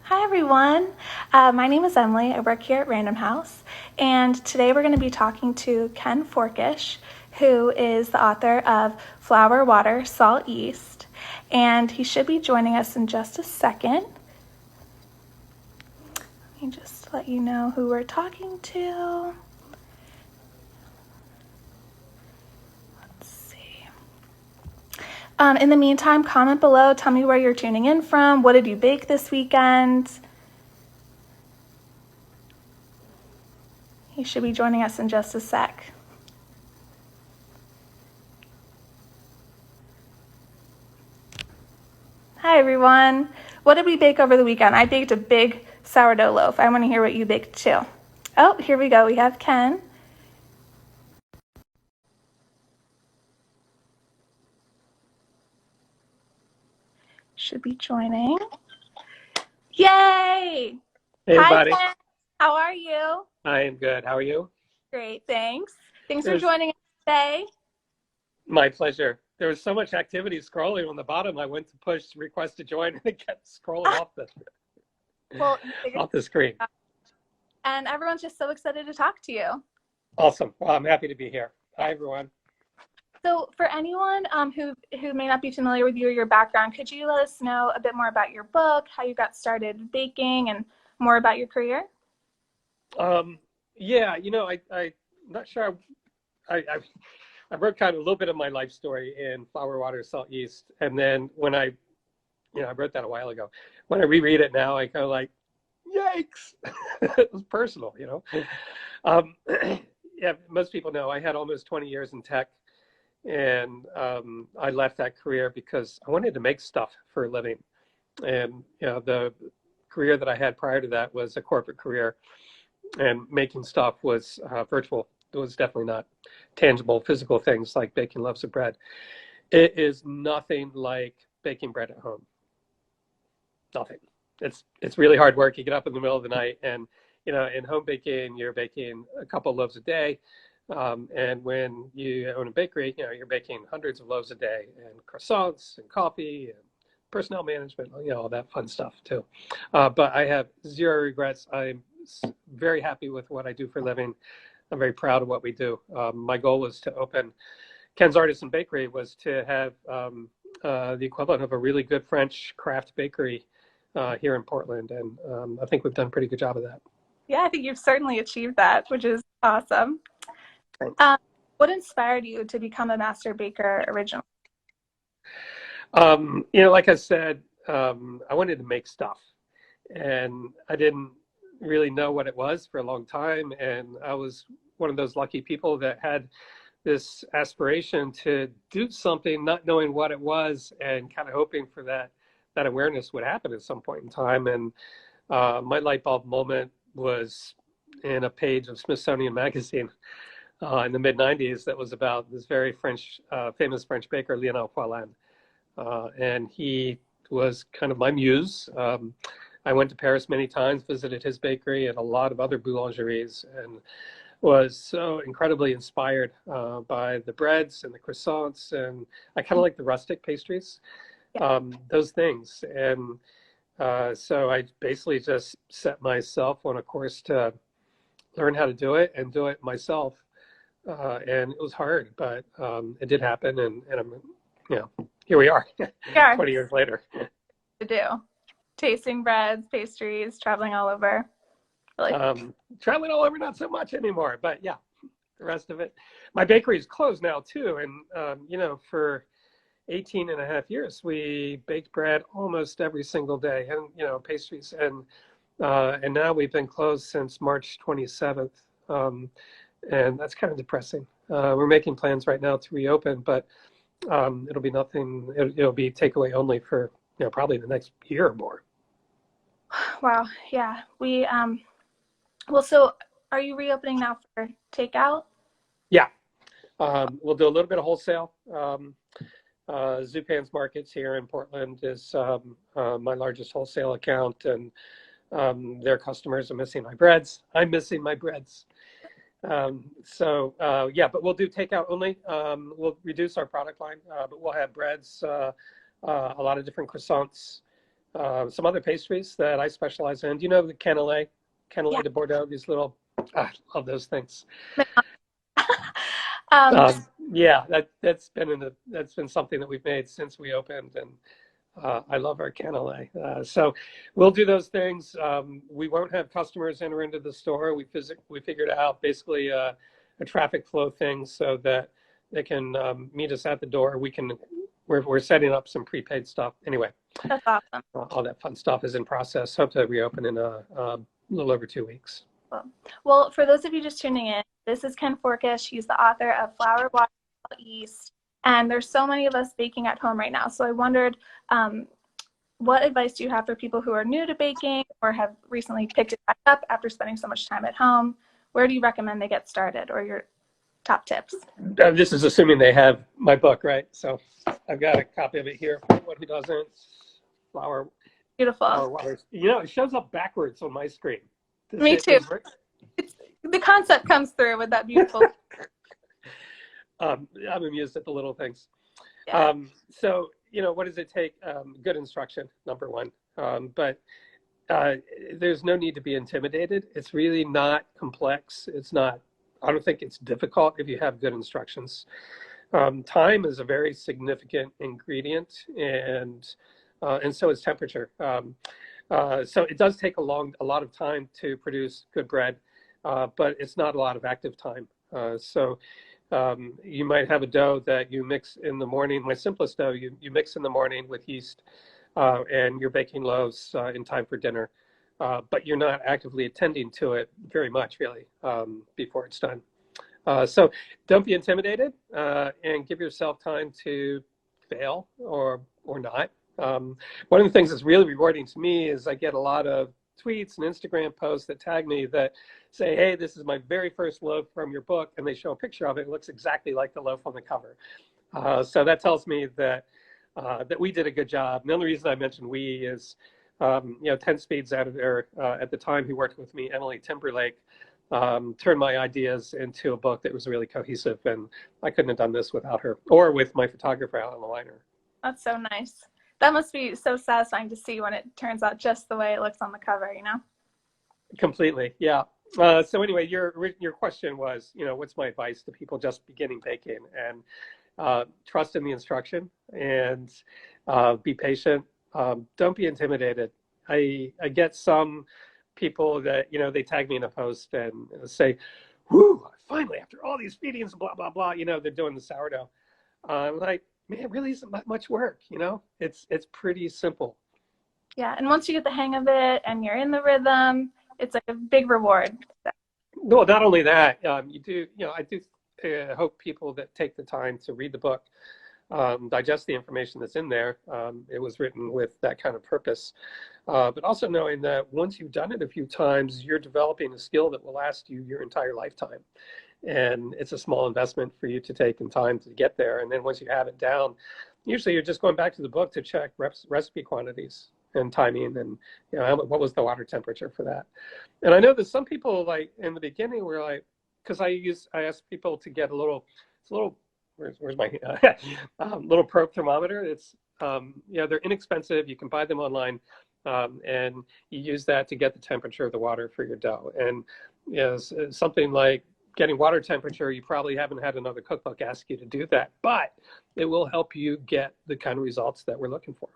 Hi everyone, my name is Emily. I work here at Random House, and today we're going to be talking to Ken Forkish, who is the author of Flour, Water, Salt, Yeast, and he should be joining us in just a second. Let me just let you know who we're talking to. Let's see. In the meantime, comment below, tell me where you're tuning in from. What did you bake this weekend? He should be joining us in just a sec. Hi everyone. What did we bake over the weekend? I baked a big sourdough loaf. I want to hear what you baked too. Oh, here we go. We have Ken. Should be joining. Yay! Hey, Hi buddy. Ken. How are you? I am good. How are you? Great, thanks. Thanks for There's joining us today. my pleasure. There was so much activity scrolling on the bottom. I went to push request to join and it kept scrolling Well, off the screen. and everyone's just so excited to talk to you. Awesome. Well, I'm happy to be here. Hi, everyone. So for anyone who may not be familiar with you or your background, could you let us know a bit more about your book, how you got started baking, and more about your career? Yeah, I'm not sure. I wrote kind of a little bit of my life story in Flour, Water, Salt, Yeast, and then when I wrote that a while ago. When I reread it now, I kind of like, yikes! It was personal. Um, yeah, most people know I had almost 20 years in tech. And I left that career because I wanted to make stuff for a living. And the career that I had prior to that was a corporate career, and making stuff was virtual. It was definitely not tangible, physical things like baking loaves of bread. It is nothing like baking bread at home. Nothing. It's really hard work. You get up in the middle of the night, and in home baking, you're baking a couple of loaves a day. And when you own a bakery, you're baking hundreds of loaves a day, and croissants and coffee and personnel management, all that fun stuff too. But I have zero regrets. I'm very happy with what I do for a living. I'm very proud of what we do. My goal was to open Ken's Artisan Bakery, was to have the equivalent of a really good French craft bakery here in Portland. And I think we've done a pretty good job of that. Yeah, I think you've certainly achieved that, which is awesome. Thanks. What inspired you to become a master baker originally? Like I said, I wanted to make stuff, and I didn't really know what it was for a long time. And I was one of those lucky people that had this aspiration to do something, not knowing what it was, and kind of hoping for that awareness would happen at some point in time. And my light bulb moment was in a page of Smithsonian Magazine in the mid-90s that was about this very famous French baker, Lionel Poilâne. And he was kind of my muse. I went to Paris many times, visited his bakery and a lot of other boulangeries, and was so incredibly inspired by the breads and the croissants. And I kind of like the rustic pastries, those things. And so I basically just set myself on a course to learn how to do it and do it myself. And it was hard, but it did happen, and I'm, here we are, Yeah, 20 years later. to do tasting breads, pastries, traveling all over. Traveling all over, not so much anymore, but yeah, the rest of it. My bakery is closed now too, and for 18 and a half years, we baked bread almost every single day, and pastries, and now we've been closed since March 27th. And that's kind of depressing. We're making plans right now to reopen, but it'll be nothing. It'll be takeaway only for probably the next year or more. Wow. Yeah. Well, so are you reopening now for takeout? Yeah. We'll do a little bit of wholesale. Zupan's Markets here in Portland is my largest wholesale account, and their customers are missing my breads. I'm missing my breads. Yeah, but we'll do takeout only. We'll reduce our product line, but we'll have breads, a lot of different croissants, some other pastries that I specialize in. Do you know the cannelé? Yeah. Cannelé de Bordeaux, these little, I love those things. Um, Yeah, that's been something that we've made since we opened, and I love our cannelé. So we'll do those things. We won't have customers enter into the store. We figured out basically a traffic flow thing so that they can meet us at the door. We're setting up some prepaid stuff. Anyway, that's awesome. all that fun stuff is in process. Hope to reopen in a little over 2 weeks. Well, for those of you just tuning in, this is Ken Forkish. He's the author of Flour, Water, Salt, Yeast. And there's so many of us baking at home right now. So I wondered, what advice do you have for people who are new to baking or have recently picked it back up after spending so much time at home? Where do you recommend they get started, or your top tips? This is assuming they have my book, right? So I've got a copy of it here for anyone who doesn't. Flour, Beautiful. Flour Water. You know, it shows up backwards on my screen. Me too. The concept comes through with that beautiful. I'm amused at the little things. Yeah. So, you know, what does it take? Good instruction, number one. But there's no need to be intimidated. It's really not complex. I don't think it's difficult if you have good instructions. Time is a very significant ingredient, and so is temperature. So it does take a lot of time to produce good bread, but it's not a lot of active time. So you might have a dough that you mix in the morning. My simplest dough, you mix in the morning with yeast, and you're baking loaves in time for dinner. But you're not actively attending to it very much, really, before it's done. So don't be intimidated, and give yourself time to fail or not. One of the things that's really rewarding to me is I get a lot of tweets and Instagram posts that tag me that say, hey, this is my very first loaf from your book, and they show a picture of it. It looks exactly like the loaf on the cover. So that tells me that we did a good job. And the only reason I mentioned we is, you know, 10 Speed's editor at the time who worked with me, Emily Timberlake, turned my ideas into a book that was really cohesive, and I couldn't have done this without her or with my photographer, Alan Liner. That's so nice. That must be so satisfying to see when it turns out just the way it looks on the cover, you know? Completely, yeah. So anyway, your question was, you know, what's my advice to people just beginning baking? And trust in the instruction, and be patient. Don't be intimidated. I get some people that, you know, they tag me in a post and say, whoo, finally, after all these feedings, blah, blah, blah, you know, they're doing the sourdough. Like, man, it really isn't that much work, you know? It's pretty simple. Yeah, and once you get the hang of it and you're in the rhythm, it's like a big reward. No, not only that, I do hope people that take the time to read the book, digest the information that's in there. It was written with that kind of purpose, but also knowing that once you've done it a few times, you're developing a skill that will last you your entire lifetime. And it's a small investment for you to take in time to get there. And then once you have it down, usually you're just going back to the book to check recipe quantities and timing, and, you know, what was the water temperature for that. And I know that some people, like in the beginning, were like, because I asked people to get where's my little probe thermometer. It's they're inexpensive. You can buy them online, and you use that to get the temperature of the water for your dough. And, you know, something like getting water temperature, you probably haven't had another cookbook ask you to do that, but it will help you get the kind of results that we're looking for.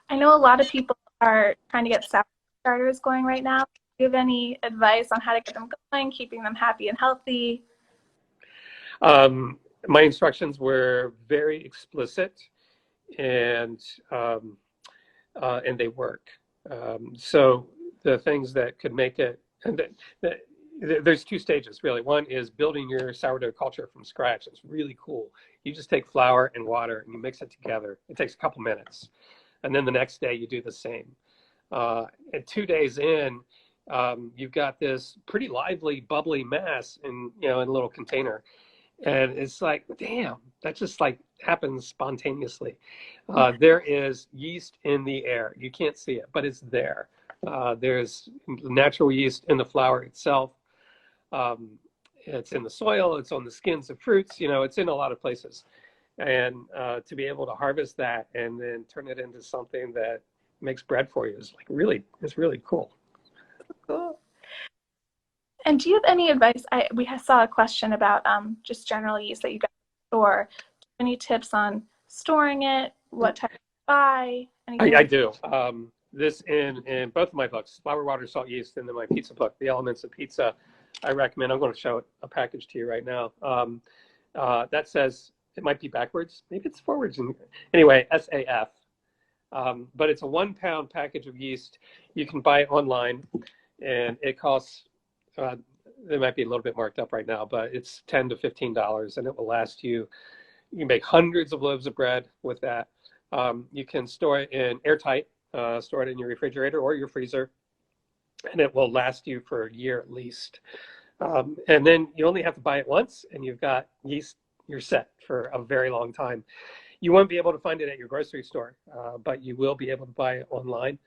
I know a lot of people are trying to get sourdough starters going right now. Do you have any advice on how to get them going, keeping them happy and healthy? My instructions were very explicit, and they work. So the things that could make it, and there's two stages really. One is building your sourdough culture from scratch. It's really cool. You just take flour and water and you mix it together. It takes a couple minutes, and then the next day you do the same. And 2 days in, you've got this pretty lively, bubbly mass in a little container, and it's like, damn, that just like happens spontaneously. There is yeast in the air. You can't see it, but it's there. There's natural yeast in the flour itself. It's in the soil. It's on the skins of fruits. It's in a lot of places. And to be able to harvest that and then turn it into something that makes bread for you is like it's really cool. Cool. And do you have any advice? We saw a question about just general yeast that you guys store. Do you have any tips on storing it? What type to buy? Anything I like do. This in both of my books, Flour, Water, Salt, Yeast, and then my pizza book, The Elements of Pizza. I recommend. I'm going to show a package to you right now. That says it might be backwards. Maybe it's forwards. Anyway, SAF. But it's a 1 pound package of yeast. You can buy it online, and it costs. It might be a little bit marked up right now, but it's $10 to $15, and it will last you. You can make hundreds of loaves of bread with that. You can store it in airtight, store it in your refrigerator or your freezer, and it will last you for a year at least. And then you only have to buy it once, and you've got yeast. You're set for a very long time. You won't be able to find it at your grocery store, but you will be able to buy it online.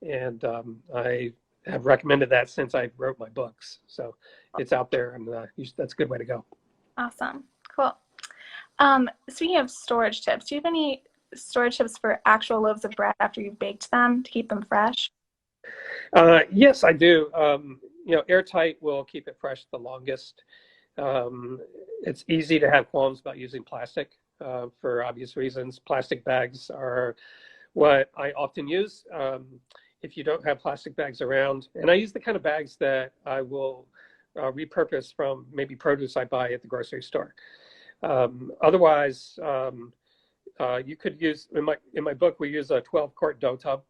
And I have recommended that since I wrote my books. So it's out there, and that's a good way to go. awesome. Cool. Speaking of storage tips, do you have any storage tips for actual loaves of bread after you've baked them to keep them fresh? Yes, I do. Airtight will keep it fresh the longest. It's easy to have qualms about using plastic for obvious reasons. Plastic bags are what I often use. If you don't have plastic bags around, and I use the kind of bags that I will repurpose from maybe produce I buy at the grocery store. Otherwise, you could use, in my book, we use a 12-quart dough tub.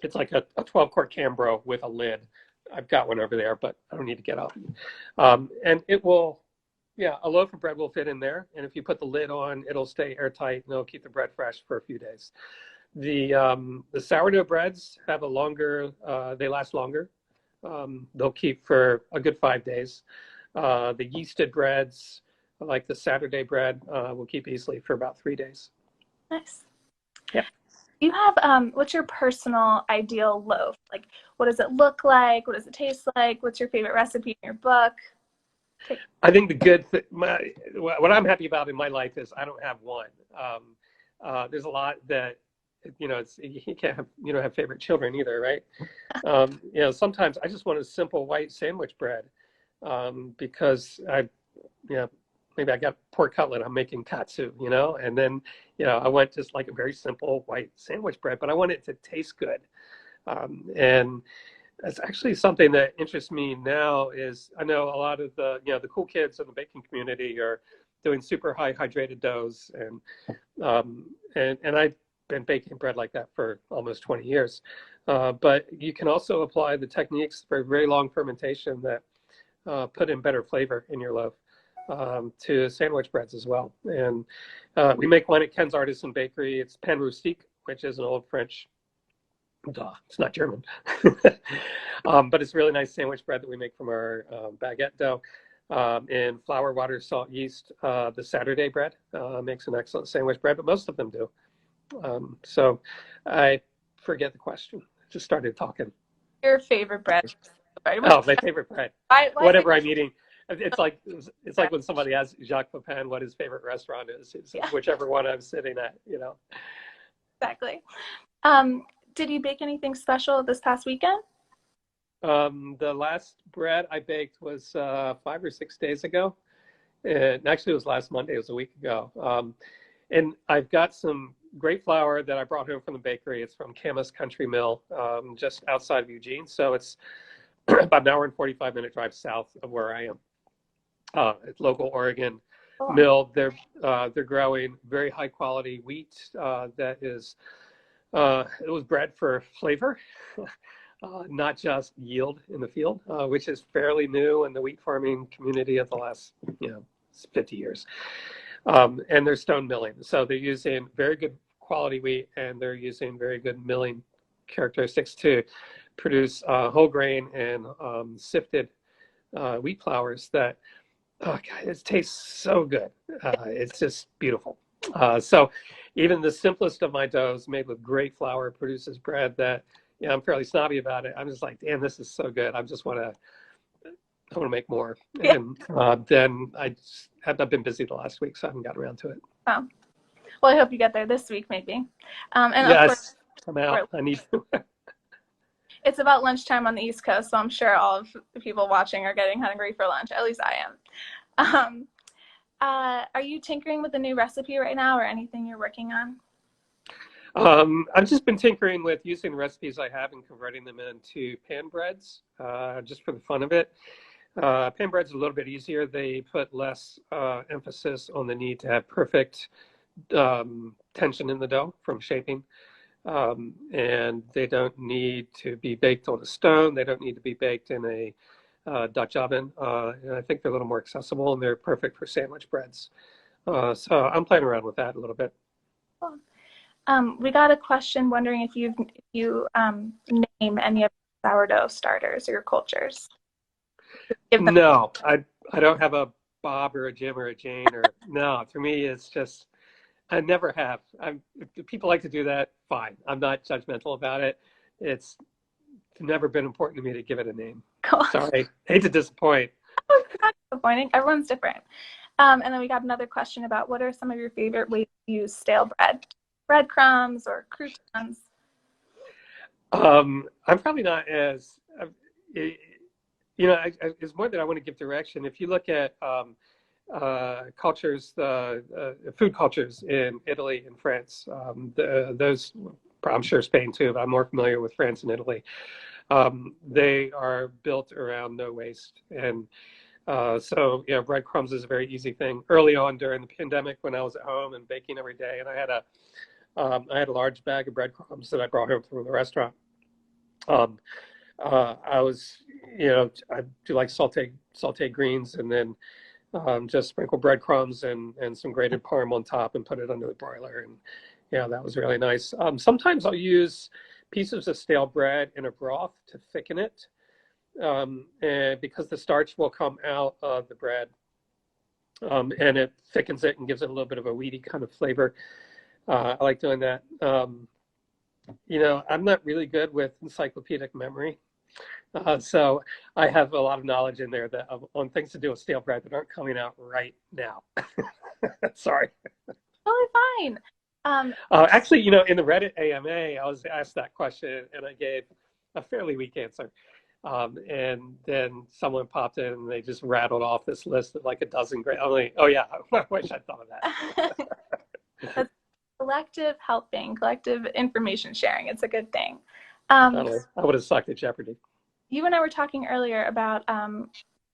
It's like a 12-quart Cambro with a lid. I've got one over there, but I don't need to get up. And it will, a loaf of bread will fit in there. And if you put the lid on, it'll stay airtight and it'll keep the bread fresh for a few days. The sourdough breads have they last longer. They'll keep for a good 5 days. The yeasted breads, like the Saturday bread, will keep easily for about 3 days. Nice. Yeah. You have, what's your personal ideal loaf? Like, what does it look like? What does it taste like? What's your favorite recipe in your book? I think what I'm happy about in my life is I don't have one. There's a lot that, you can't have, have favorite children either, right? Sometimes I just want a simple white sandwich bread because maybe I got pork cutlet, I'm making katsu, and then, I want just like a very simple white sandwich bread, but I want it to taste good. And that's actually something that interests me now is I know a lot of the cool kids in the baking community are doing super high hydrated doughs. And I've been baking bread like that for almost 20 years. But you can also apply the techniques for very long fermentation that put in better flavor in your loaf. To sandwich breads as well. And we make one at Ken's Artisan Bakery. It's pain rustique, which is an old French, it's not German, but it's really nice sandwich bread that we make from our baguette dough. In flour, water, salt, yeast, the Saturday bread makes an excellent sandwich bread, but most of them do. So I forget the question. I just started talking. Your favorite bread? Oh, my favorite bread. Whatever I'm eating. It's like when somebody asks Jacques Pepin what his favorite restaurant is. It's whichever one I'm sitting at, Exactly. Did you bake anything special this past weekend? The last bread I baked was 5 or 6 days ago. And actually, it was last Monday. It was a week ago. And I've got some great flour that I brought home from the bakery. It's from Camas Country Mill, just outside of Eugene. So it's about an hour and 45-minute drive south of where I am. It's local Oregon mill. They're growing very high quality wheat that is it was bred for flavor, not just yield in the field, which is fairly new in the wheat farming community of the last 50 years. And they're stone milling, so they're using very good quality wheat, and they're using very good milling characteristics to produce whole grain and sifted wheat flours that, oh God, it tastes so good. It's just beautiful. So even the simplest of my doughs made with great flour produces bread that, I'm fairly snobby about it. I'm just like, damn, this is so good. I want to make more. Yeah. And then I've been busy the last week, so I haven't got around to it. Wow. Well, I hope you get there this week, maybe. And of course, Yes, I'm out. I need to. it's about lunchtime on the East Coast, so I'm sure all of the people watching are getting hungry for lunch. At least I am. Are you tinkering with a new recipe right now or anything you're working on? I've just been tinkering with using recipes I have and converting them into pan breads, just for the fun of it. Pan bread's a little bit easier. They put less emphasis on the need to have perfect tension in the dough from shaping. And they don't need to be baked on a stone. They don't need to be baked in a Dutch oven. And I think they're a little more accessible and they're perfect for sandwich breads. So I'm playing around with that a little bit. Cool. We got a question wondering if you name any of your sourdough starters or your cultures. Give them. No, I don't have a Bob or a Jim or a Jane or no. For me, it's just I never have. If people like to do that, fine. I'm not judgmental about it. It's never been important to me to give it a name. Cool. Sorry, hate to disappoint. Oh, it's not disappointing. Everyone's different. And then we got another question about what are some of your favorite ways to use stale bread? Breadcrumbs or croutons? I'm probably not as, it's more that I want to give direction. If you look at cultures, food cultures in Italy and France, those, I'm sure Spain too, but I'm more familiar with France and Italy. They are built around no waste. And so, breadcrumbs is a very easy thing. Early on during the pandemic when I was at home and baking every day, and I had a large bag of breadcrumbs that I brought home from the restaurant. I was, I do like sauteed greens and then just sprinkle breadcrumbs and some grated parm on top and put it under the broiler. And that was really nice. Sometimes I'll use pieces of stale bread in a broth to thicken it. And because the starch will come out of the bread and it thickens it and gives it a little bit of a weedy kind of flavor. I like doing that. I'm not really good with encyclopedic memory. So I have a lot of knowledge in there on things to do with stale bread that aren't coming out right now. Sorry. Totally fine. Actually, in the Reddit AMA, I was asked that question and I gave a fairly weak answer. And then someone popped in and they just rattled off this list of like a dozen great. I'm like, oh yeah, I wish I'd thought of that. That's collective helping, collective information sharing. It's a good thing. Totally. I would have sucked at Jeopardy. You and I were talking earlier about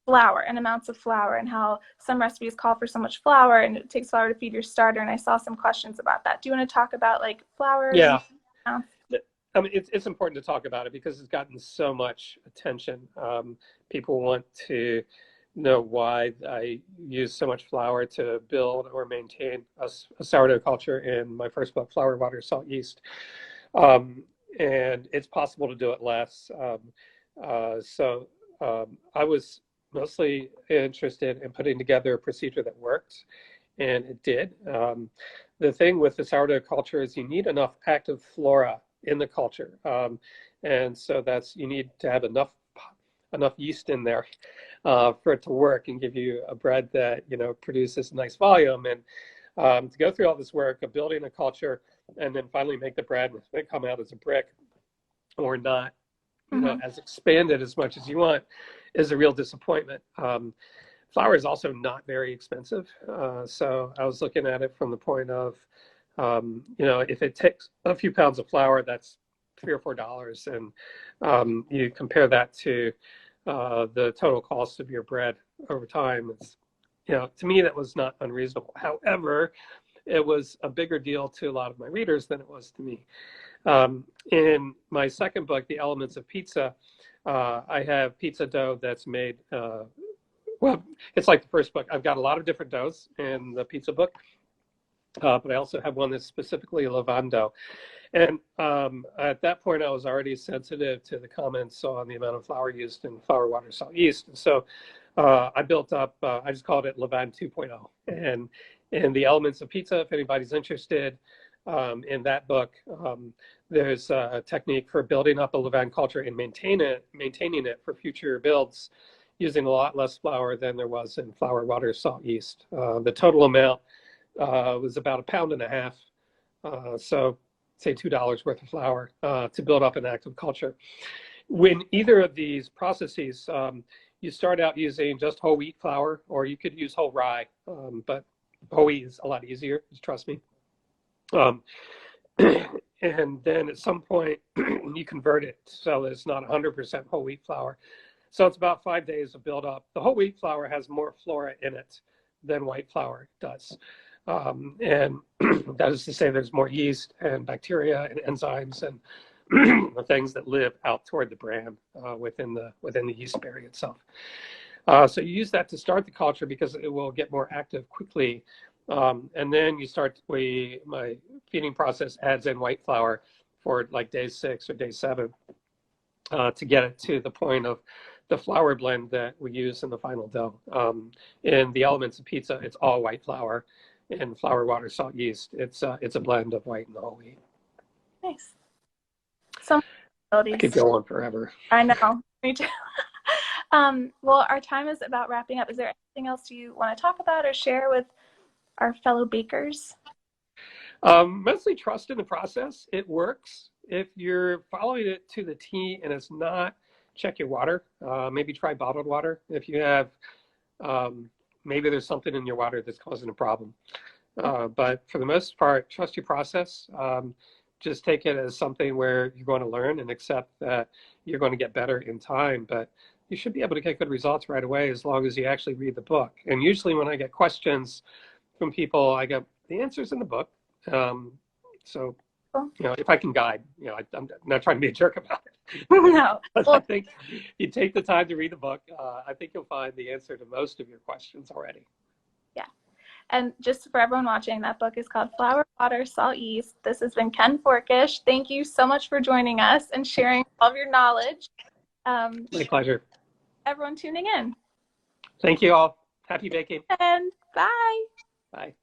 flour and amounts of flour and how some recipes call for so much flour and it takes flour to feed your starter. And I saw some questions about that. Do you want to talk about like flour? Yeah. I mean, it's important to talk about it because it's gotten so much attention. People want to know why I use so much flour to build or maintain a sourdough culture in my first book, Flour, Water, Salt, Yeast. And it's possible to do it less. So I was mostly interested in putting together a procedure that worked, and it did. The thing with the sourdough culture is you need enough active flora in the culture. And so you need to have enough yeast in there for it to work and give you a bread that, produces nice volume. And to go through all this work of building a culture and then finally make the bread and it come out as a brick or not, as expanded as much as you want is a real disappointment. Flour is also not very expensive. So I was looking at it from the point of, if it takes a few pounds of flour, that's $3 or $4. And you compare that to the total cost of your bread over time. It's, to me, that was not unreasonable. However, it was a bigger deal to a lot of my readers than it was to me. In my second book, The Elements of Pizza, I have pizza dough that's made, well, it's like the first book. I've got a lot of different doughs in the pizza book, but I also have one that's specifically levain dough. And at that point, I was already sensitive to the comments on the amount of flour used in flour, water, salt, yeast. And so I built up, I just called it Levain 2.0. And the elements of pizza, if anybody's interested in that book, there's a technique for building up a levain culture and maintaining it for future builds using a lot less flour than there was in flour, water, salt, yeast. The total amount was about 1.5 pounds. So say $2 worth of flour to build up an active culture. When either of these processes, you start out using just whole wheat flour, or you could use whole rye, but whole wheat is a lot easier, just trust me. Um, and then at some point, you convert it so it's not 100% whole wheat flour. So it's about 5 days of build up. The whole wheat flour has more flora in it than white flour does. And that is to say there's more yeast and bacteria and enzymes and the things that live out toward the bran within the yeast berry itself. So you use that to start the culture because it will get more active quickly. And then you start, my feeding process adds in white flour for like day 6 or day 7 to get it to the point of the flour blend that we use in the final dough. In the elements of pizza, it's all white flour. In flour, water, salt, yeast, it's a blend of white and whole wheat. Nice. Some I could go on forever. I know. Me too. Well, our time is about wrapping up. Is there anything else you want to talk about or share with our fellow bakers? Mostly trust in the process. It works. If you're following it to the T and it's not, check your water. Maybe try bottled water. If you have, maybe there's something in your water that's causing a problem. But for the most part, trust your process. Just take it as something where you're going to learn and accept that you're going to get better in time. But you should be able to get good results right away as long as you actually read the book. And usually when I get questions from people, I go, the answer's in the book. So, if I can guide, I'm not trying to be a jerk about it. No. But I think you take the time to read the book. I think you'll find the answer to most of your questions already. Yeah. And just for everyone watching, that book is called Flour, Water, Salt, Yeast. This has been Ken Forkish. Thank you so much for joining us and sharing all of your knowledge. My pleasure. Everyone tuning in. Thank you all. Happy baking. And bye. Bye.